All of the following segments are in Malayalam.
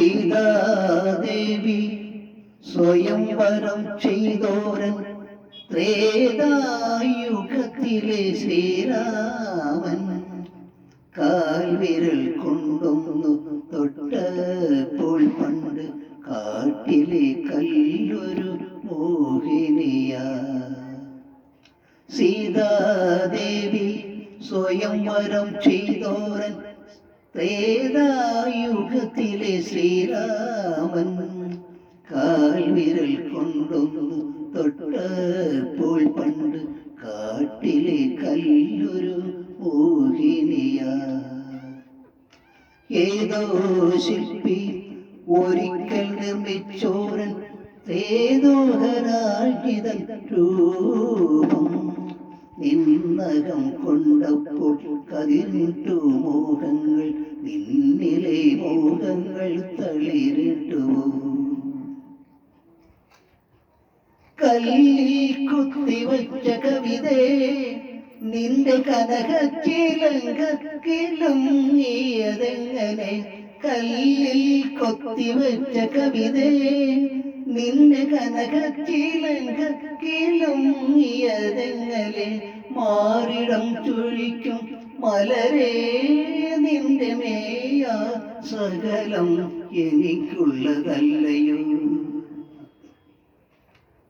സീതാദേവി സ്വയംവരം ചെയ്തോരൻ ത്രേതായുഗത്തിലെ ശ്രീരാമൻ കാൽവിരൽ കൊണ്ടൊന്നു തൊട്ടപ്പോൾ പണ്ട് കാട്ടിലെ കല്ലൊരു മോഹിനിയാ. സീതാദേവി സ്വയംവരം ചെയ്തോരൻ ത്രേതായുഗത്തിലെ ശ്രീരാമൻ കാൽവിരൽ കൊണ്ടൊന്നു തൊട്ടപ്പോൾ പണ്ട് കാട്ടിലെ കല്ലൊരു മോഹിനിയാ. ഏതോ ശില്പി ഒരിക്കൽ നിർമ്മിച്ചോരൻ േതോഹരാജിതൻ രൂപം നിന്നകം കൊണ്ടപ്പോൾ കതിരിട്ടു മോഹങ്ങൾ നിന്നിലെ മോഹങ്ങൾ തളിരിട്ടു. കല്ലിൽ കുത്തിവച്ച കവിതേ നിന്റെ കനകച്ചിലങ്കക്കിലും നീയതെങ്ങനെ. കല്ലിൽ കൊത്തിവച്ച കവിതേ നിന്റെ കനകച്ചിലങ്കക്കിലും നീയതെങ്ങനെ. മാറിടം ചൊഴിക്കും മലരേ നിന്റെ മേയ സകലം എനിക്കുള്ളതല്ലയോ.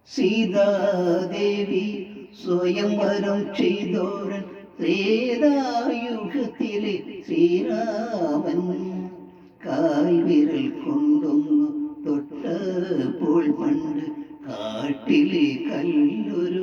സീതാദേവി സ്വയംവരം ചെയ്തോരൻ ത്രേതായുഗത്തിലെ ശ്രീരാമൻ കാൽവിരൽ കൊണ്ടൊന്നു തൊട്ടപ്പോൾ പണ്ട് കാട്ടിലെ കല്ലൊരു